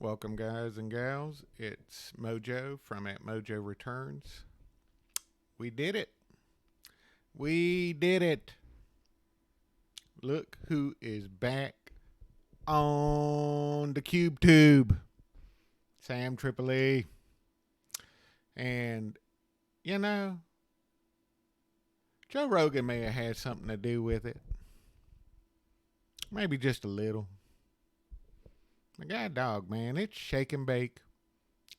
Welcome, guys and gals. It's Mojo from at Mojo Returns. We did it. We did it. Look who is back on the Cube Tube. Sam Tripoli. And, you know, Joe Rogan may have had something to do with it. Maybe just a little. My God dog, man, it's shake and bake.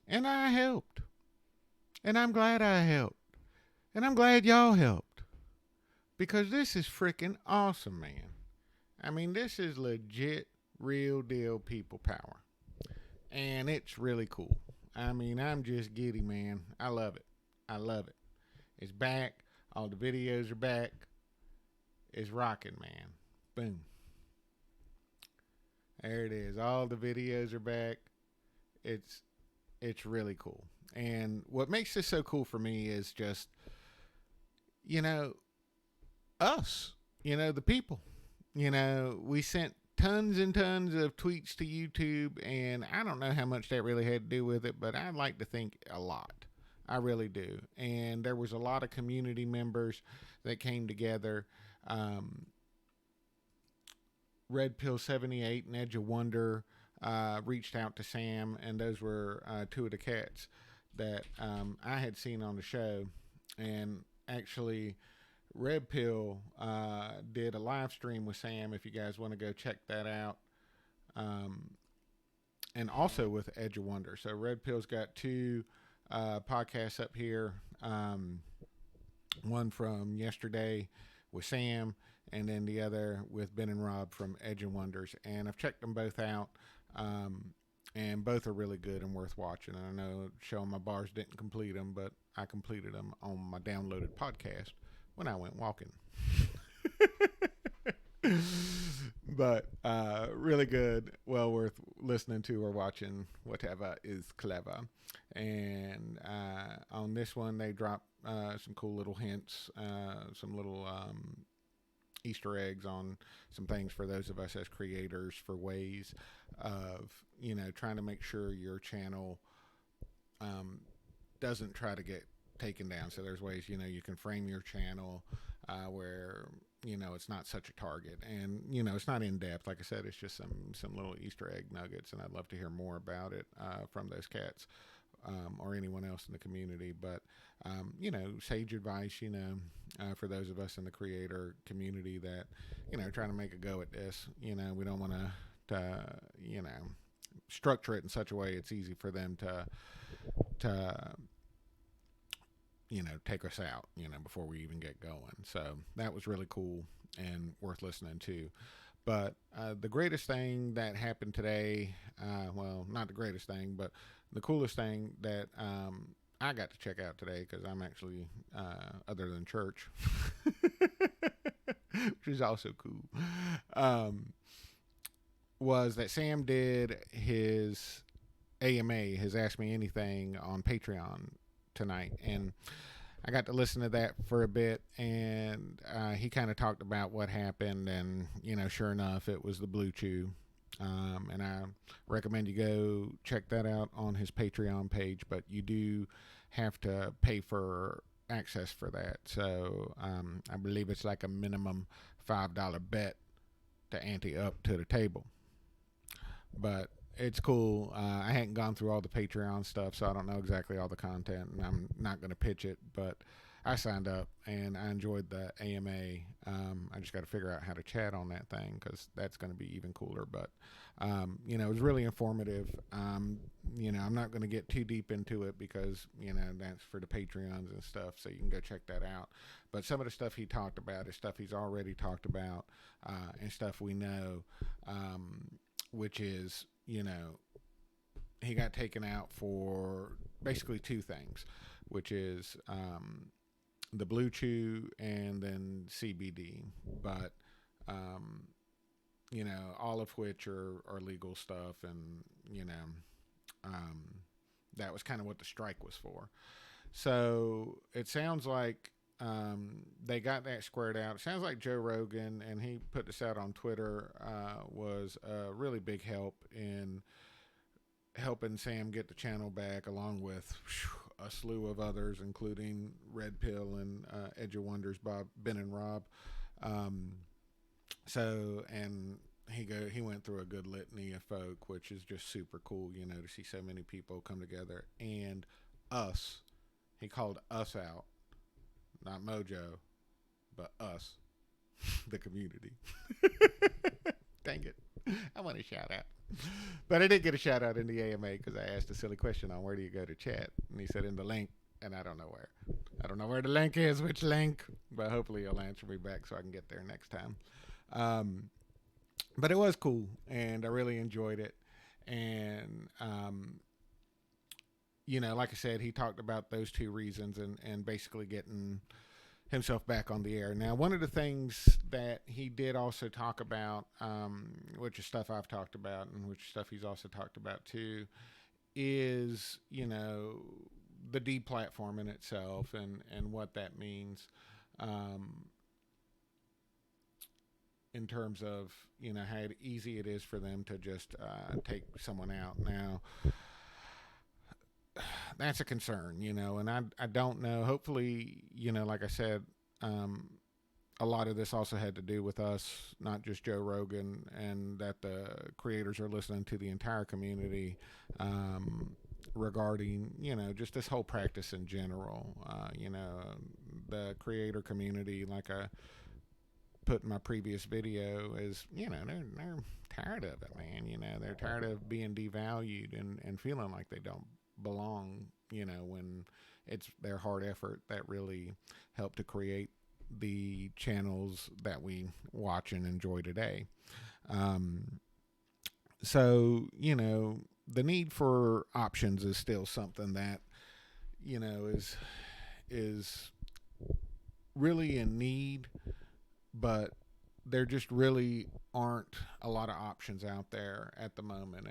And I helped. And I'm glad I helped. And I'm glad y'all helped. Because this is freaking awesome, man. I mean, this is legit, real deal people power. And it's really cool. I mean, I'm just giddy, man. I love it. I love it. It's back. All the videos are back. It's rocking, man. Boom. There it is. All the videos are back. It's really cool. And what makes this so cool for me is just, us, the people. We sent tons and tons of tweets to YouTube, and I don't know how much that really had to do with it, but I like to think a lot. I really do. And there was a lot of community members that came together. Red Pill 78 and Edge of Wonder reached out to Sam, and those were two of the cats that I had seen on the show. And actually, Red Pill did a live stream with Sam, if you guys want to go check that out. And also with Edge of Wonder. So Red Pill's got two podcasts up here. One from yesterday with Sam, and then the other with Ben and Rob from Edge and Wonders. And I've checked them both out, and both are really good and worth watching. And I know showing my bars didn't complete them, but I completed them on my downloaded podcast when I went walking. But really good, well worth listening to or watching. Whatever is clever. And on this one, they drop some cool little hints, some little Easter eggs on some things for those of us as creators, for ways of trying to make sure your channel doesn't try to get taken down. So there's ways you can frame your channel where it's not such a target, and it's not in depth. Like I said, it's just some little Easter egg nuggets, and I'd love to hear more about it from those cats. Or anyone else in the community, but sage advice, for those of us in the creator community that trying to make a go at this. We don't want to structure it in such a way it's easy for them to take us out before we even get going. So that was really cool and worth listening to. But the greatest thing that happened today, well, not the greatest thing, but the coolest thing that I got to check out today, because I'm actually, other than church, which is also cool, was that Sam did his AMA, his Ask Me Anything, on Patreon tonight. And I got to listen to that for a bit, and he kind of talked about what happened, and sure enough, it was the Blue Chew. And I recommend you go check that out on his Patreon page, but you do have to pay for access for that. So I believe it's like a minimum $5 bet to ante up to the table. But it's cool. I hadn't gone through all the Patreon stuff, so I don't know exactly all the content, and I'm not going to pitch it, but I signed up and I enjoyed the AMA. I just got to figure out how to chat on that thing, because that's going to be even cooler. But, it was really informative. I'm not going to get too deep into it because, that's for the Patreons and stuff. So you can go check that out. But some of the stuff he talked about is stuff he's already talked about, and stuff we know, which is, he got taken out for basically two things, which is, the Blue Chew and then CBD, but all of which are legal stuff, and that was kind of what the strike was for. So it sounds like they got that squared out. It sounds like Joe Rogan, and he put this out on Twitter, was a really big help in helping Sam get the channel back, along with a slew of others, including Red Pill and Edge of Wonders, Ben and Rob. Um, and he went through a good litany of folk, which is just super cool, to see so many people come together. And us, he called us out, not Mojo, but us, the community. Dang it. I want a shout out. But I did get a shout out in the AMA because I asked a silly question on where do you go to chat. And he said in the link, and I don't know where. I don't know where the link is, which link, but hopefully he'll answer me back so I can get there next time. But it was cool, and I really enjoyed it. And, like I said, he talked about those two reasons and basically getting himself back on the air. Now, one of the things that he did also talk about, which is stuff I've talked about and which stuff he's also talked about too, is, the deplatforming itself and what that means in terms of, how easy it is for them to just take someone out. Now, that's a concern, and I don't know. Hopefully, like I said, a lot of this also had to do with us, not just Joe Rogan, and that the creators are listening to the entire community regarding, just this whole practice in general. The creator community, like I put in my previous video, is, they're tired of it, man. They're tired of being devalued and feeling like they don't belong, when it's their hard effort that really helped to create the channels that we watch and enjoy today. So, the need for options is still something that, is really in need, but there just really aren't a lot of options out there at the moment.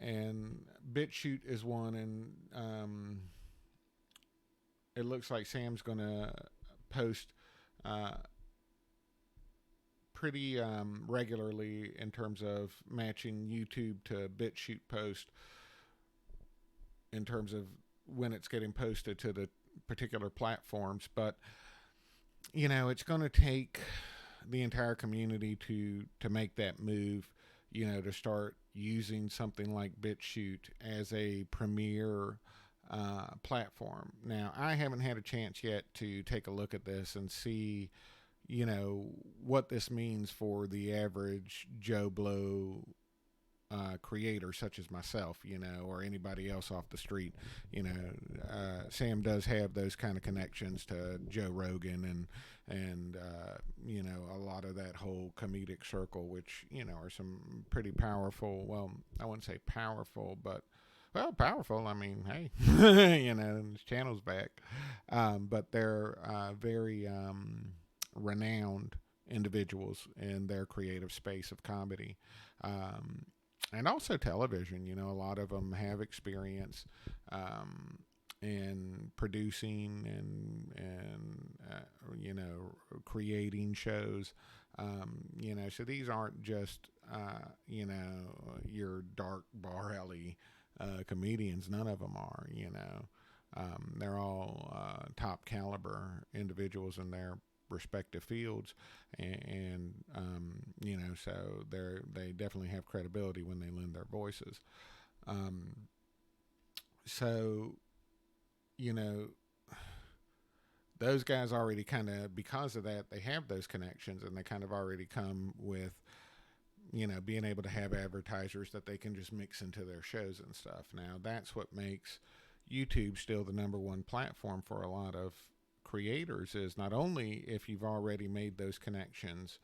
And BitChute is one, and it looks like Sam's going to post pretty regularly in terms of matching YouTube to BitChute post in terms of when it's getting posted to the particular platforms. But, it's going to take the entire community to make that move, to start using something like BitChute as a premier platform. Now, I haven't had a chance yet to take a look at this and see, what this means for the average Joe Blow creator such as myself, or anybody else off the street. Sam does have those kind of connections to Joe Rogan and a lot of that whole comedic circle, which, are some pretty powerful, well, I wouldn't say powerful, but powerful. I mean, hey, his channel's back. But they're very renowned individuals in their creative space of comedy. And also television. A lot of them have experience in producing and creating shows. So these aren't just your dark bar alley comedians. None of them are. They're all top caliber individuals in their respective fields, and so they definitely have credibility when they lend their voices. So those guys already kind of, because of that, they have those connections, and they kind of already come with being able to have advertisers that they can just mix into their shows and stuff. Now, that's what makes YouTube still the number one platform for a lot of creators, is not only if you've already made those connections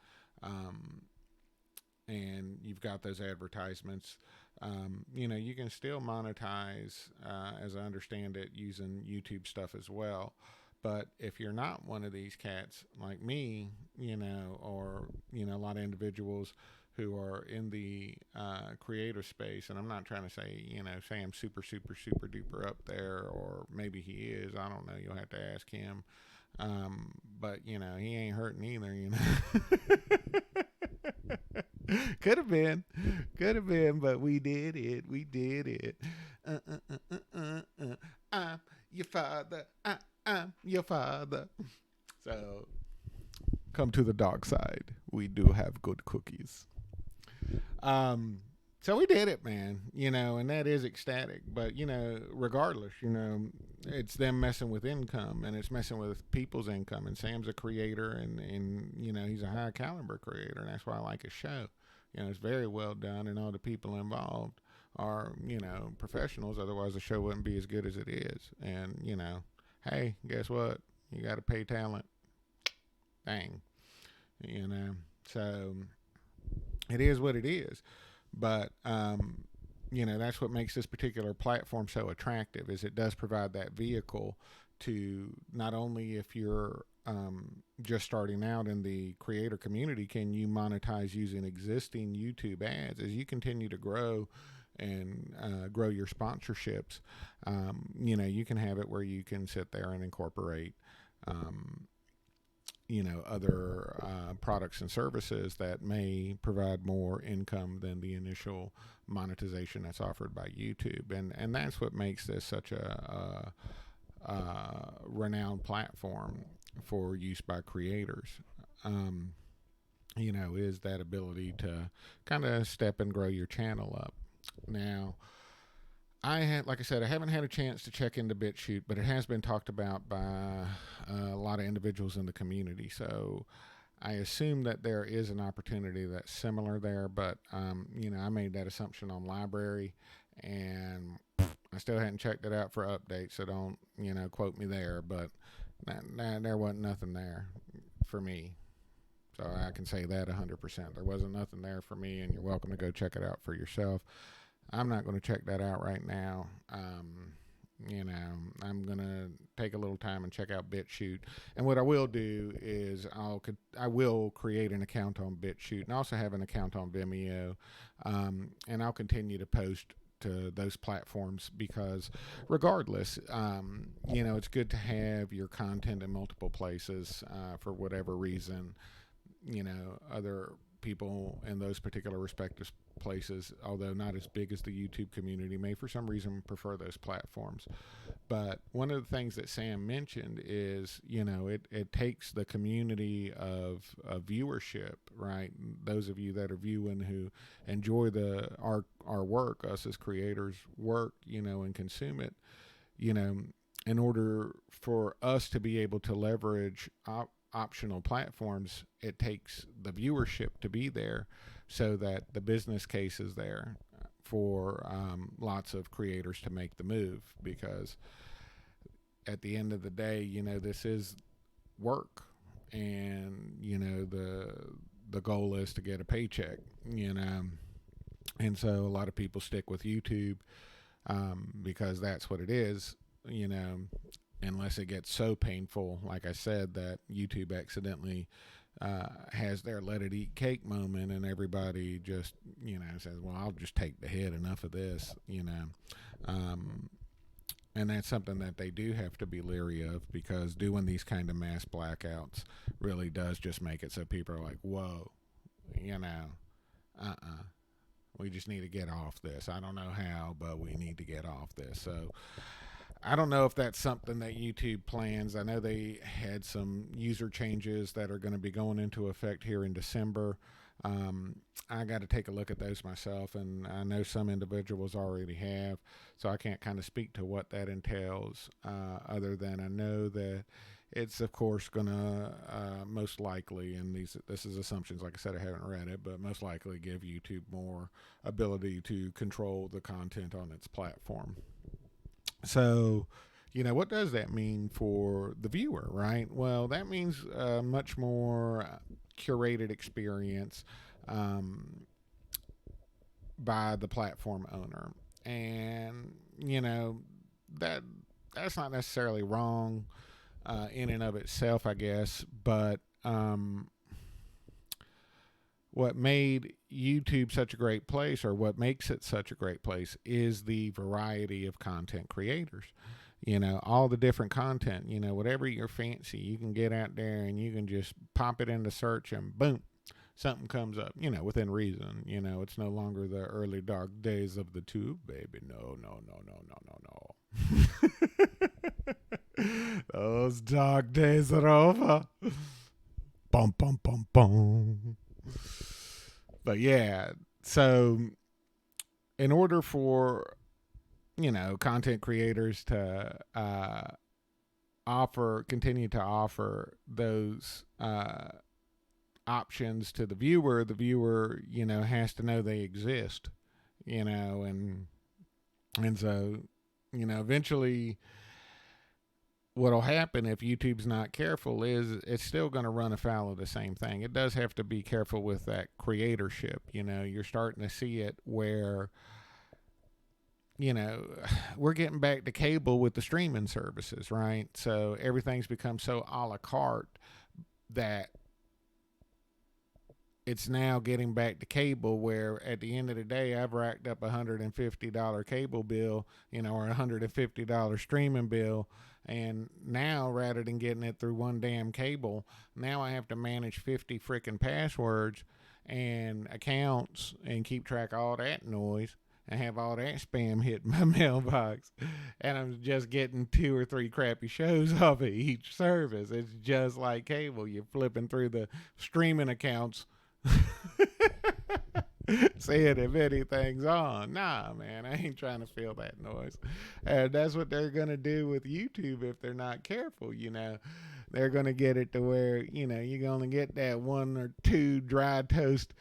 and you've got those advertisements, you can still monetize, as I understand it, using YouTube stuff as well. But if you're not one of these cats like me, or, a lot of individuals who are in the creator space, and I'm not trying to say, Sam's super, super, super duper up there, or maybe he is. I don't know. You'll have to ask him. But, he ain't hurting either, Could have been. Could have been, but we did it. We did it. Uh, uh, uh, I'm your father. I'm your father. So come to the dark side. We do have good cookies. Um, so we did it, man. And that is ecstatic. But regardless, it's them messing with income, and it's messing with people's income. And Sam's a creator, and he's a high caliber creator, and that's why I like his show. It's very well done, and all the people involved are professionals. Otherwise, the show wouldn't be as good as it is. And hey, guess what? You got to pay talent. Dang, So it is what it is. But that's what makes this particular platform so attractive. Is it does provide that vehicle to not only, if you're just starting out in the creator community, can you monetize using existing YouTube ads. As you continue to grow and grow your sponsorships, you can have it where you can sit there and incorporate other products and services that may provide more income than the initial monetization that's offered by YouTube. And that's what makes this such a renowned platform for use by creators. Is that ability to kind of step and grow your channel up. Now, like I said, I haven't had a chance to check into BitChute, but it has been talked about by a lot of individuals in the community. So I assume that there is an opportunity that's similar there, but I made that assumption on Library, and I still hadn't checked it out for updates. So don't quote me there, but there wasn't nothing there for me. So I can say that 100%. There wasn't nothing there for me, and you're welcome to go check it out for yourself. I'm not going to check that out right now. I'm going to take a little time and check out BitChute. And what I will do is I will create an account on BitChute and also have an account on Vimeo. And I'll continue to post to those platforms because regardless, it's good to have your content in multiple places for whatever reason. Other people in those particular respective places, although not as big as the YouTube community, may for some reason prefer those platforms. But one of the things that Sam mentioned is, it takes the community of viewership, right? Those of you that are viewing who enjoy our work, us as creators work, and consume it, in order for us to be able to leverage optional platforms, it takes the viewership to be there so that the business case is there for lots of creators to make the move, because at the end of the day, this is work, and the goal is to get a paycheck, and so a lot of people stick with YouTube because that's what it is, unless it gets so painful, like I said, that YouTube accidentally has their let it eat cake moment, and everybody just, says, well, I'll just take the hit, enough of this, and that's something that they do have to be leery of, because doing these kind of mass blackouts really does just make it so people are like, whoa, we just need to get off this. I don't know how, but we need to get off this. So I don't know if that's something that YouTube plans. I know they had some user changes that are going to be going into effect here in December. I got to take a look at those myself, and I know some individuals already have, so I can't kind of speak to what that entails, other than I know that it's, of course, going to most likely, and this is assumptions, like I said, I haven't read it, but most likely give YouTube more ability to control the content on its platform. So, what does that mean for the viewer, right? Well, that means a much more curated experience by the platform owner. And, that's not necessarily wrong in and of itself, I guess, but what made YouTube such a great place, or what makes it such a great place, is the variety of content creators. All the different content, whatever your fancy, you can get out there and you can just pop it into search and boom, something comes up, within reason. It's no longer the early dark days of the tube, baby. No, no, no, no, no, no, no. Those dark days are over. Bum, bum, bum, bum. But yeah, so in order for, content creators to continue to offer those options to the viewer, has to know they exist, and so, eventually what'll happen if YouTube's not careful is it's still going to run afoul of the same thing. It does have to be careful with that creatorship. You're starting to see it where, we're getting back to cable with the streaming services, right? So everything's become so a la carte that it's now getting back to cable, where at the end of the day, I've racked up $150 cable bill, or $150 streaming bill. And now, rather than getting it through one damn cable, now I have to manage 50 freaking passwords and accounts and keep track of all that noise and have all that spam hit my mailbox. And I'm just getting 2 or 3 crappy shows off of each service. It's just like cable. You're flipping through the streaming accounts seeing if anything's on. Nah, man, I ain't trying to feel that noise. And that's what they're going to do with YouTube if they're not careful. They're going to get it to where, you're going to get that 1 or 2 dry toast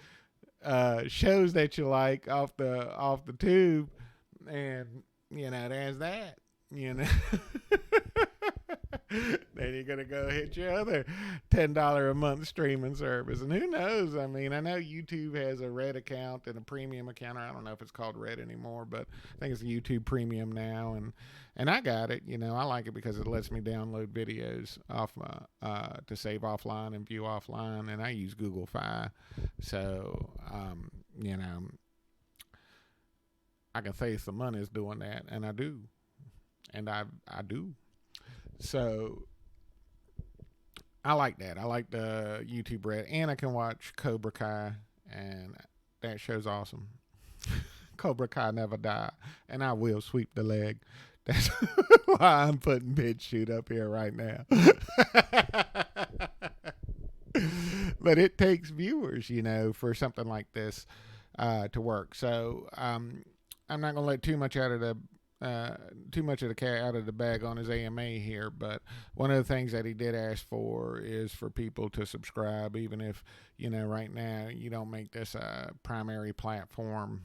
shows that you like off the tube. And, there's that, Then you're going to go hit your other $10 a month streaming service. And who knows? I mean, I know YouTube has a Red account and a premium account. I don't know if it's called Red anymore, but I think it's YouTube Premium now. And I got it. I like it because it lets me download videos off to save offline and view offline. And I use Google Fi. So, I can save some money doing that. And I do. And I do. So I like that. I like the YouTube Red, and I can watch Cobra Kai, and that show's awesome. Cobra Kai never die, and I will sweep the leg. That's why I'm putting BitChute up here right now. But it takes viewers, for something like this to work. So I'm not going to let too much of the cat out of the bag on his AMA here, but one of the things that he did ask for is for people to subscribe, even if right now you don't make this a primary platform.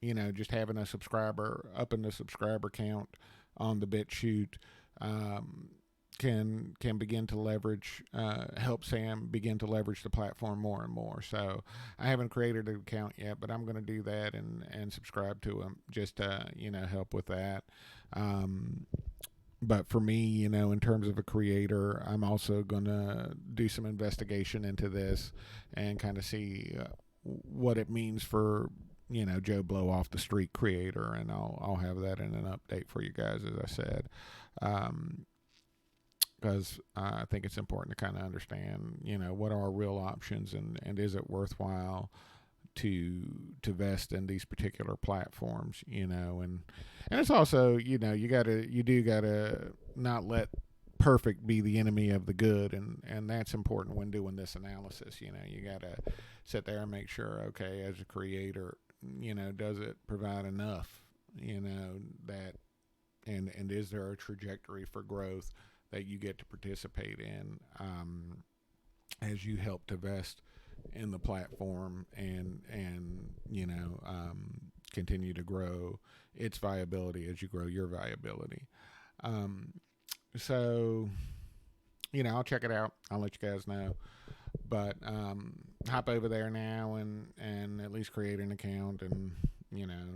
Just having a subscriber up in the subscriber count on the BitChute can begin to leverage, help Sam begin to leverage the platform more and more. So I haven't created an account yet, but I'm going to do that and subscribe to him just to, help with that. But for me, in terms of a creator, I'm also going to do some investigation into this and kind of see what it means for, Joe Blow off the street creator. And I'll have that in an update for you guys, as I said. Because I think it's important to kind of understand, what are real options and is it worthwhile to vest in these particular platforms, and it's also, you do gotta not let perfect be the enemy of the good, and that's important when doing this analysis. You gotta sit there and make sure, okay, as a creator, does it provide enough, that and is there a trajectory for growth that you get to participate in as you help to vest in the platform and continue to grow its viability as you grow your viability. So I'll check it out. I'll let you guys know. But hop over there now and at least create an account and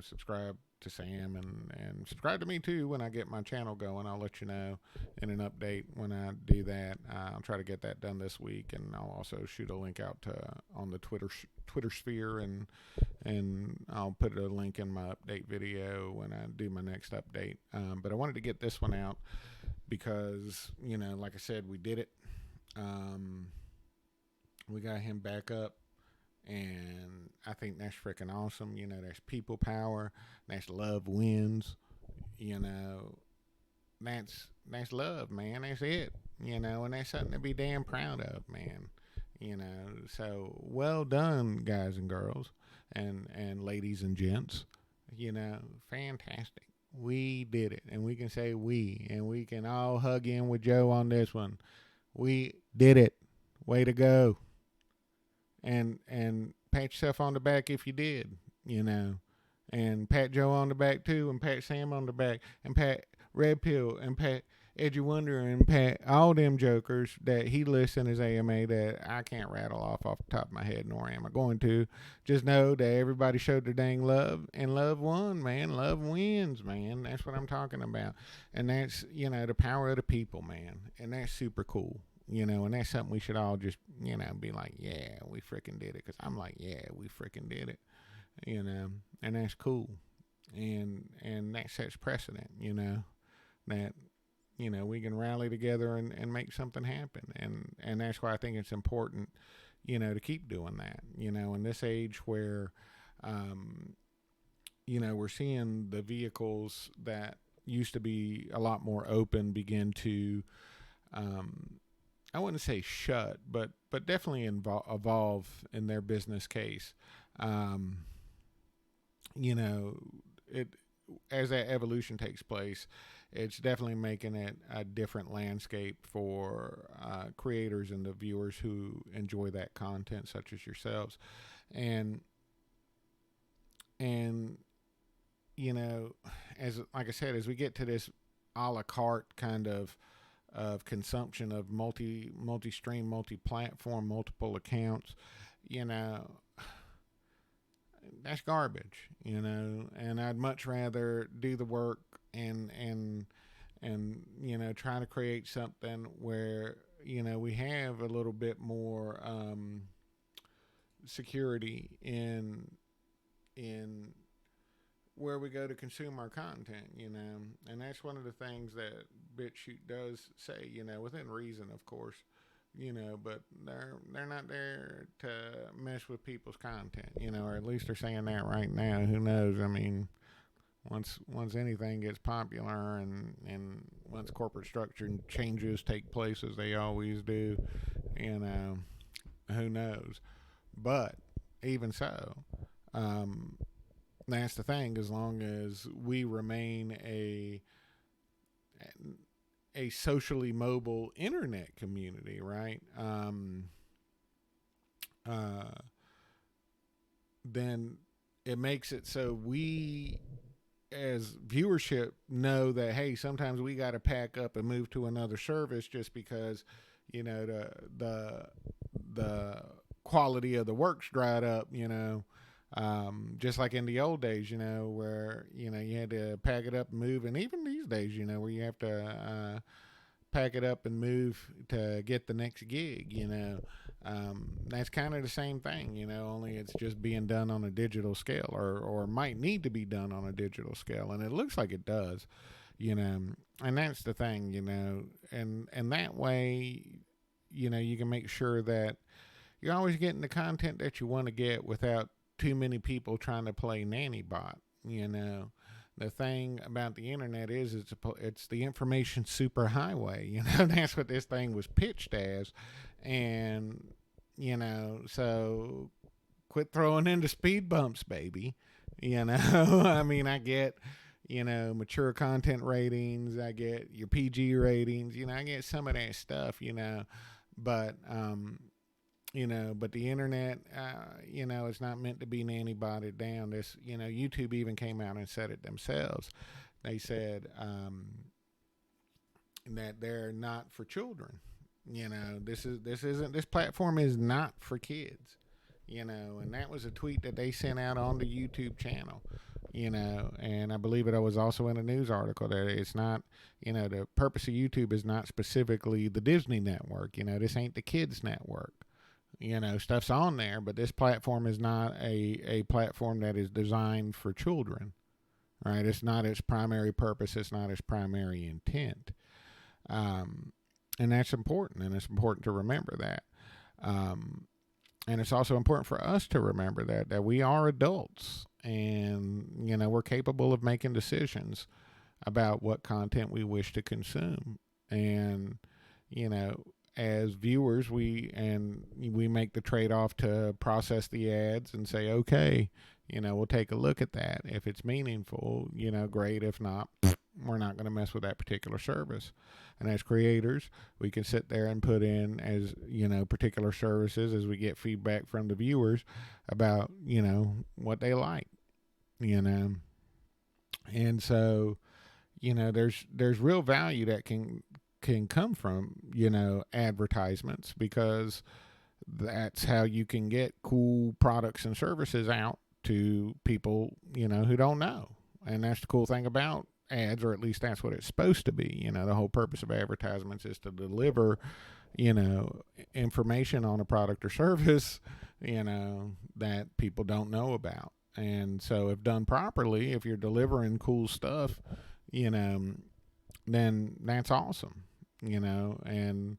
subscribe to Sam and subscribe to me too when I get my channel going. I'll let you know in an update when I do that. I'll try to get that done this week, and I'll also shoot a link out on the Twitter sphere, and I'll put a link in my update video when I do my next update. But I wanted to get this one out because like I said, we did it. We got him back up, and I think that's freaking awesome. You know, that's people power. That's love wins. You know, that's love, man. That's it. You know, and that's something to be damn proud of, man. You know, so well done, guys and girls, and ladies and gents. You know, fantastic. We did it, and we can say we, and we can all hug in with Joe on this one. We did it. Way to go. And pat yourself on the back if you did, you know. And pat Joe on the back too, and pat Sam on the back, and pat Red Pill, and pat Edgy Wonder, and pat all them jokers that he lists in his AMA that I can't rattle off the top of my head, nor am I going to. Just know that everybody showed their dang love, and love won, man. Love wins, man. That's what I'm talking about. And that's, you know, the power of the people, man. And that's super cool. You know, and that's something we should all just, you know, be like, yeah, we freaking did it. Because I'm like, yeah, we freaking did it. You know, and that's cool. And that sets precedent, you know, that, you know, we can rally together and make something happen. And that's why I think it's important, you know, to keep doing that. You know, in this age where, you know, we're seeing the vehicles that used to be a lot more open begin to, I wouldn't say shut, but definitely evolve in their business case. You know, it as that evolution takes place, it's definitely making it a different landscape for creators and the viewers who enjoy that content, such as yourselves, and you know, as like I said, as we get to this a la carte kind of consumption of multi-stream, multi-platform, multiple accounts, you know, that's garbage, you know. And I'd much rather do the work and you know, try to create something where, you know, we have a little bit more security in where we go to consume our content, you know. And that's one of the things that BitChute does say, you know, within reason, of course, you know, but they're not there to mess with people's content, you know, or at least they're saying that right now. Who knows? I mean, once anything gets popular and once corporate structure changes take place as they always do, you know, who knows? But even so, that's the thing. As long as we remain a socially mobile internet community, right? Then it makes it so we, as viewership, know that hey, sometimes we got to pack up and move to another service just because, you know, the quality of the work's dried up, you know. Just like in the old days, you know, where, you know, you had to pack it up and move. And even these days, you know, where you have to pack it up and move to get the next gig, you know. That's kind of the same thing, you know, only it's just being done on a digital scale or might need to be done on a digital scale. And it looks like it does, you know. And that's the thing, you know. And that way, you know, you can make sure that you're always getting the content that you want to get without too many people trying to play nanny bot, you know. The thing about the internet is it's the information superhighway, you know. That's what this thing was pitched as. And, you know, so quit throwing in the speed bumps, baby, you know. I mean, I get, you know, mature content ratings, I get your PG ratings, you know, I get some of that stuff, you know, but you know, but the internet, you know, it's not meant to be nanny-botted down. This, you know, YouTube even came out and said it themselves. They said that they're not for children. You know, this platform is not for kids. You know, and that was a tweet that they sent out on the YouTube channel. You know, and I believe it was also in a news article that it's not, you know, the purpose of YouTube is not specifically the Disney network. You know, this ain't the kids network. You know, stuff's on there, but this platform is not a platform that is designed for children, right? It's not its primary purpose. It's not its primary intent. And that's important, and it's important to remember that. And it's also important for us to remember that we are adults, and we're capable of making decisions about what content we wish to consume. And you know as viewers, we make the trade-off to process the ads and say, okay, we'll take a look at that. If it's meaningful, great. If not, we're not going to mess with that particular service. And as creators, we can sit there and put in, as particular services, as we get feedback from the viewers about what they like, you know and so there's real value that can come from advertisements, because that's how you can get cool products and services out to people who don't know. And that's the cool thing about ads, or at least that's what it's supposed to be. The whole purpose of advertisements is to deliver information on a product or service that people don't know about. And so if done properly, if you're delivering cool stuff, then that's awesome. And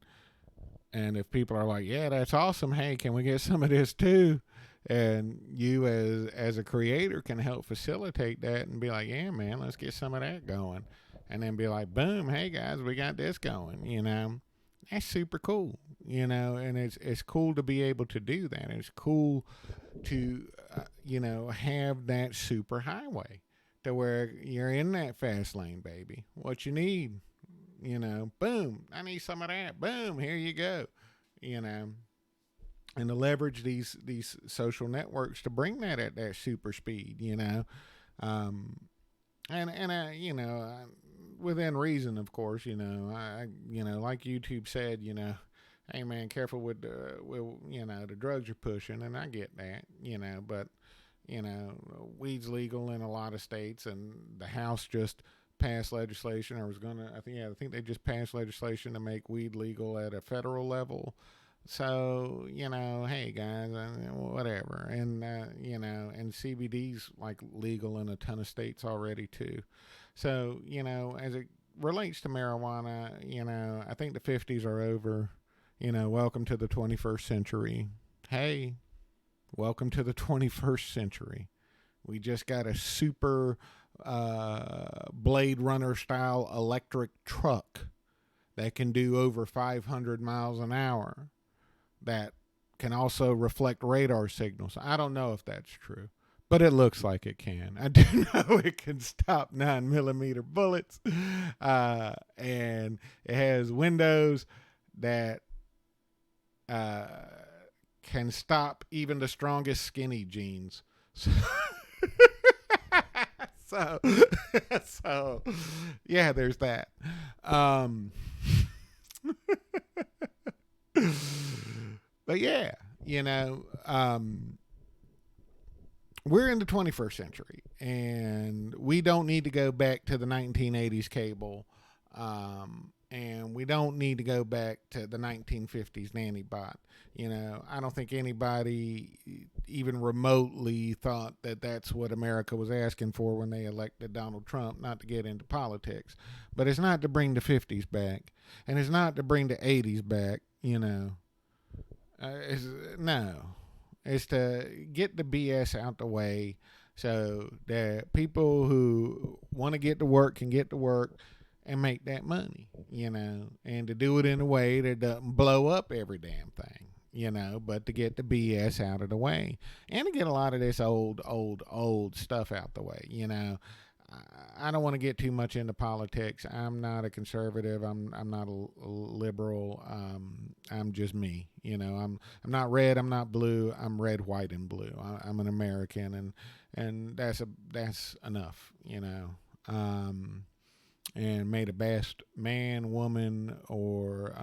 if people are like, yeah, that's awesome, hey, can we get some of this too? And you as a creator can help facilitate that and be like, yeah, man, let's get some of that going. And then be like, boom, hey guys, we got this going. That's super cool. And it's cool to be able to do that. It's cool to have that super highway to where you're in that fast lane, baby. What you need, boom, I need some of that. Boom, here you go. And to leverage these social networks to bring that at that super speed, within reason, of course, like YouTube said, hey man, careful with the drugs you're pushing, and I get that, but weed's legal in a lot of states, and the House just passed legislation, or was gonna, I think they just passed legislation to make weed legal at a federal level. So hey guys, whatever, and CBD's like legal in a ton of states already too. So as it relates to marijuana, I think the 50s are over. Welcome to the 21st century. Hey, welcome to the 21st century. We just got a super Blade Runner style electric truck that can do over 500 miles an hour, that can also reflect radar signals. I don't know if that's true, but it looks like it can. I do know it can stop 9mm bullets, and it has windows that can stop even the strongest skinny jeans. So, so, so yeah, there's that. But yeah, we're in the 21st century, and we don't need to go back to the 1980s cable, and we don't need to go back to the 1950s nanny bot. I don't think anybody even remotely thought that that's what America was asking for when they elected Donald Trump, not to get into politics. But it's not to bring the 50s back, and it's not to bring the 80s back, no. It's to get the BS out the way so that people who want to get to work can get to work and make that money, and to do it in a way that doesn't blow up every damn thing, but to get the BS out of the way, and to get a lot of this old stuff out the way. I don't want to get too much into politics. I'm not a conservative. I'm not a liberal. I'm just me. I'm not red. I'm not blue. I'm red, white, and blue. I'm an American, and that's enough. And may the best man, woman, or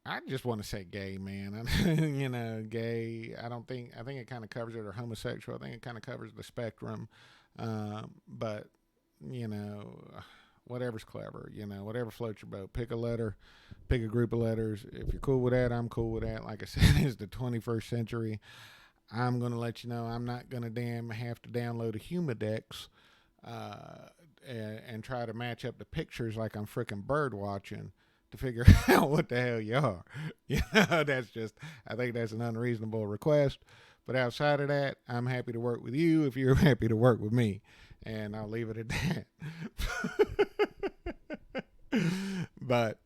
I just want to say gay, man. Gay. I think it kind of covers it, or homosexual. I think it kind of covers the spectrum. But whatever's clever. Whatever floats your boat. Pick a letter, pick a group of letters. If you're cool with that, I'm cool with that. Like I said, it's the 21st century. I'm gonna let you know I'm not gonna have to download a Humidex and try to match up the pictures like I'm freaking bird watching to figure out what the hell you are. I think that's an unreasonable request. But outside of that, I'm happy to work with you if you're happy to work with me. And I'll leave it at that. But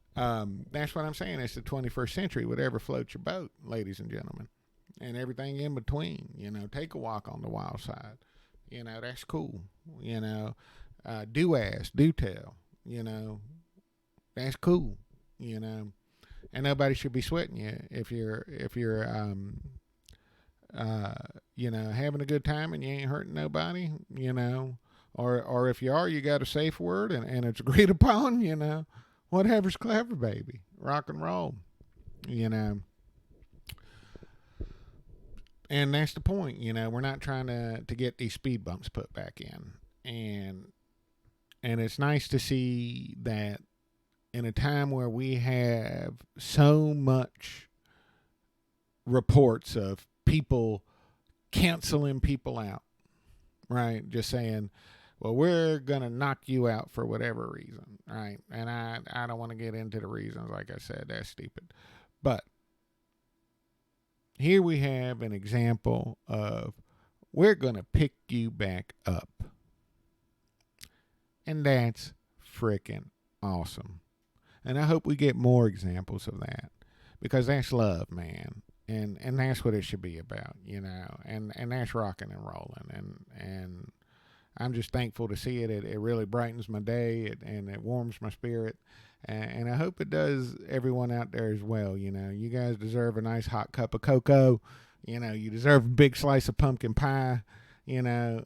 that's what I'm saying. It's the 21st century. Whatever floats your boat, ladies and gentlemen. And everything in between. Take a walk on the wild side. That's cool. Do ask, do tell. That's cool. And nobody should be sweating you if you're having a good time and you ain't hurting nobody. Or if you are, you got a safe word and it's agreed upon. Whatever's clever, baby. Rock and roll. And that's the point. We're not trying to get these speed bumps put back in. And it's nice to see that in a time where we have so much reports of people canceling people out, right? Just saying, well, we're going to knock you out for whatever reason, right? And I don't want to get into the reasons. Like I said, that's stupid. But here we have an example of we're going to pick you back up. And that's freaking awesome. And I hope we get more examples of that, because that's love, man. And that's what it should be about, and that's rocking and rolling. And I'm just thankful to see it. It really brightens my day, and it warms my spirit. And I hope it does everyone out there as well. You guys deserve a nice hot cup of cocoa. You deserve a big slice of pumpkin pie. And add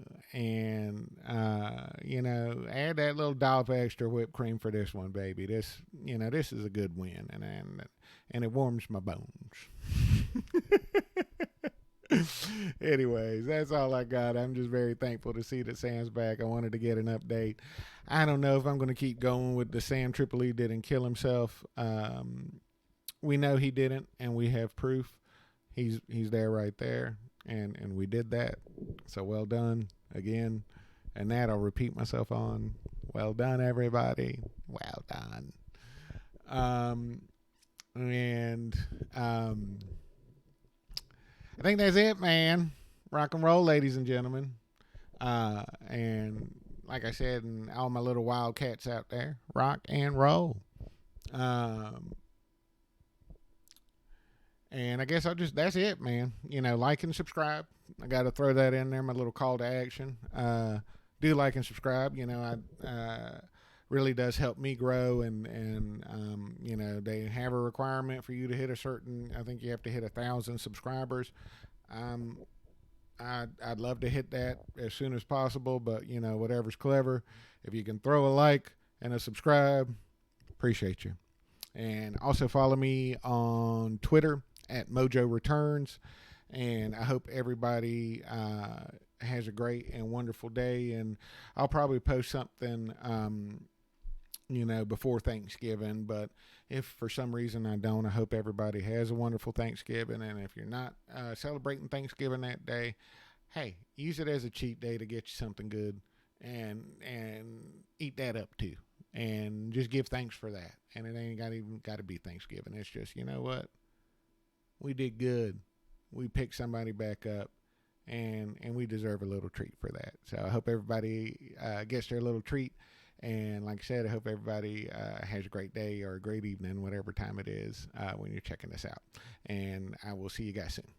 that little dollop of extra whipped cream for this one, baby. This is a good win, and it warms my bones. Anyways, that's all I got. I'm just very thankful to see that Sam's back. I wanted to get an update. I don't know if I'm going to keep going with the Sam Tripoli didn't kill himself. We know he didn't, and we have proof. He's there right there. And we did that. So well done again. And that I'll repeat myself on. Well done, everybody. Well done. I think that's it, man. Rock and roll, ladies and gentlemen. And like I said, and all my little wildcats out there, rock and roll. And I guess that's it, man. Like and subscribe. I got to throw that in there, my little call to action. Do like and subscribe. Really does help me grow. And they have a requirement for you to hit I think you have to hit 1,000 subscribers. I'd love to hit that as soon as possible, but, whatever's clever. If you can throw a like and a subscribe, appreciate you. And also follow me on Twitter at Mojo Returns. And I hope everybody has a great and wonderful day. And I'll probably post something, before Thanksgiving. But if for some reason I don't, I hope everybody has a wonderful Thanksgiving. And if you're not celebrating Thanksgiving that day, hey, use it as a cheat day to get you something good and eat that up too. And just give thanks for that. And it ain't even got to be Thanksgiving. It's just, you know what? We did good. We picked somebody back up, and we deserve a little treat for that. So I hope everybody gets their little treat. And like I said, I hope everybody has a great day or a great evening, whatever time it is when you're checking this out. And I will see you guys soon.